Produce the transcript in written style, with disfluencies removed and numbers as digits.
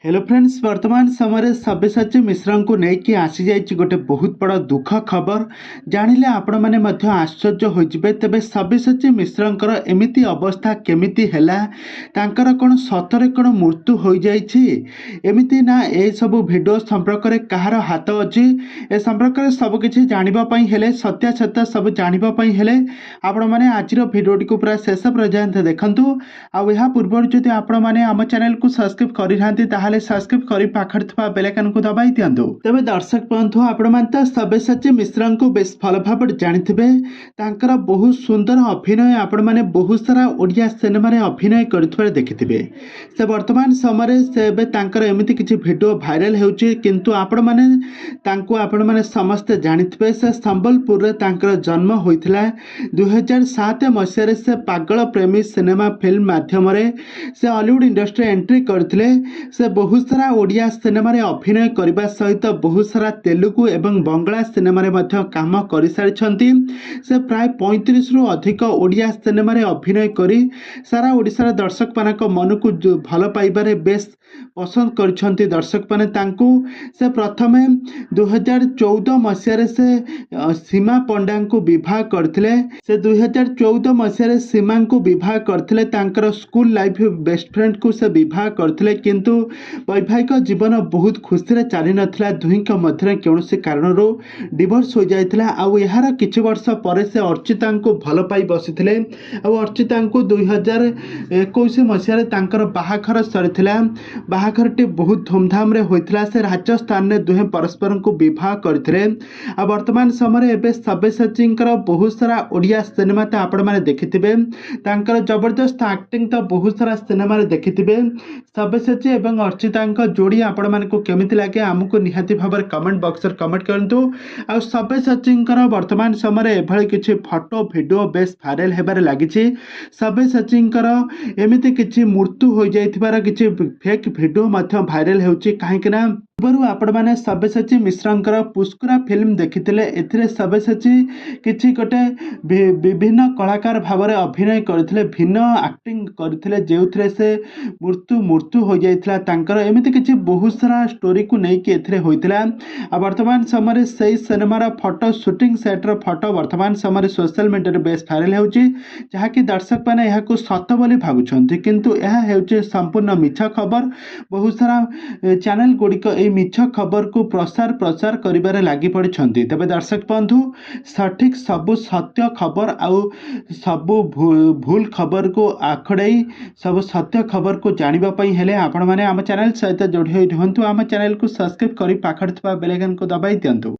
Hello friends, वर्तमान समय सब्यसाची मिश्रा को लेकिन आसी जाइए गोटे बहुत बड़ा दुख खबर। जानिले आपण मैंने आश्चर्य होइजिबे। तेबे सब्यसाची मिश्रा एमिति अवस्था केमिति हैला, तांकर कौन सतरे कौन मृत्यु हो जाइछि एमिति ना ए सब वीडियो संपर्क में कहार हाथ अच्छी ए संपर्क में सबकि जानापी हेले सत्यासत्य सब जानापी हेले आपण मैंने आज भिडियोटी को पूरा शेष पर्यंत देखंतु। आ पूर्व जदि आपण मैंने आम चैनल को सब्सक्राइब करि नांती ताहाले सब्सक्राइब करी पाखर थवा बेल आइकन को दबाई दियंतु। तबे दर्शक बंधु, आपण मान त सब्यसाची मिश्रा को बेस भल भाव जानिथिबे। तांकर बहुत सुंदर अभिनय आपण माने बहुत सारा ओडिया सिनेमा रे अभिनय करथुवा देखिथिबे। से वर्तमान समय से बे तांकर एमिति किछि वीडियो वायरल हेउछि, किंतु आपण माने तांको आपण माने समस्त जानिथिबे। से संबलपुर रे तांकर जन्म होइथिला 2007 मसिया रे। से पागल प्रेमी सिनेमा फिल्म माध्यम रे से हॉलीवुड इंडस्ट्री एंट्री करथिले। से बहुत सारा ओडिया सिनेमा रे अभिनय करबा सहित बहुत सारा तेलुगु एवं बंगला सिनेमा रे मध्य काम कर सारिछंती। से प्राय 35 रु अधिक ओडिया सिनेमा रे अभिनय करी सारा ओडिसा दर्शक मानक मन को भल पाइबारे बेस पसंद करछंती दर्शक माने तांकू। से प्रथमे 2014 मसिया रे से सीमा पंडा को विवाह करथिले। से 2014 मसिया रे सीमा को विवाह करथिले। तांकर स्कूल लाइफ बेस्ट फ्रेंड को से विवाह करथिले, किंतु वैवाहिक जीवन बहुत खुशी रे चली नथिला। दुहिंक मध्य कौनसी कारण डिवोर्स हो जाइथिला। आउ यार किछि वर्ष पर से अर्चिता को भल पाई बसिथिले। आउ अर्चिता को 2021 मसिया रे तांकर बाहाघर सरिथिला। बाहाघरटी बहुत धूमधाम रे होइथिला। से राजस्थान ने दुहे परस्पर को विवाह करथिले। आ वर्तमान समय एबे सब्यसाचींकर बहुत सारा ओडिया सिनेमा त आपण माने देखिथिबे। तांकर जबरदस्त एक्टिंग त बहुत सारा सिनेमा रे देखिथिबे। सब्यसाची एवं अर्चिता जोड़ी आपण मानक केमिति लागे आमको निहाती भाव कमेंट बॉक्स रे कमेंट करंतु। आ सब्यसाचींकर वर्तमान समय एभଳି किछि photo video base viral Hebare लागिछि। सब्यसाचींकर एमिति किछि मृत्यु हो जाइथिबार किछि फेक वीडियो मध्य वायरल हेउछि। काहेकि पूर्व आपण मैंने सब्यसाची मिश्रा पुष्करा फिल्म देखिथिले। एथिरे सब्यसाची किछि गोटे विभिन्न कलाकार भाव में अभिनय करथिले, भिन्न एक्टिंग करथिले, जेउथिरे से मृत्यु हो जाइथिला तांकर। एमिति किछि बहुत सारा स्टोरी को नहीं कि एथिरे होइथिला। आ वर्तमान समय से सिनेमार फोटो शूटिंग सेट रो फोटो वर्तमान समय सोशल मीडिया बेस वायरल हेउछि, जहा कि दर्शक माने एहाको सत बोली भाबुछन्ति, किंतु एहा हेउछि संपूर्ण मिछ खबर। बहुत सारा चैनल गुड़िक मिछ खबर को प्रचार करिबारे लागि पड़िछन्ति। तबे दर्शक बंधु, सठिक सबु सत्य खबर आउ सबु भूल खबर को आखड़ाई सब सत्य खबर को जानिबा पई हेले आपण माने आम चैनल सहित जोड़ी होई रहंतु। आम चैनल को सब्सक्राइब करी पाखर थवा बेल आइकन को दबाई दियंतु।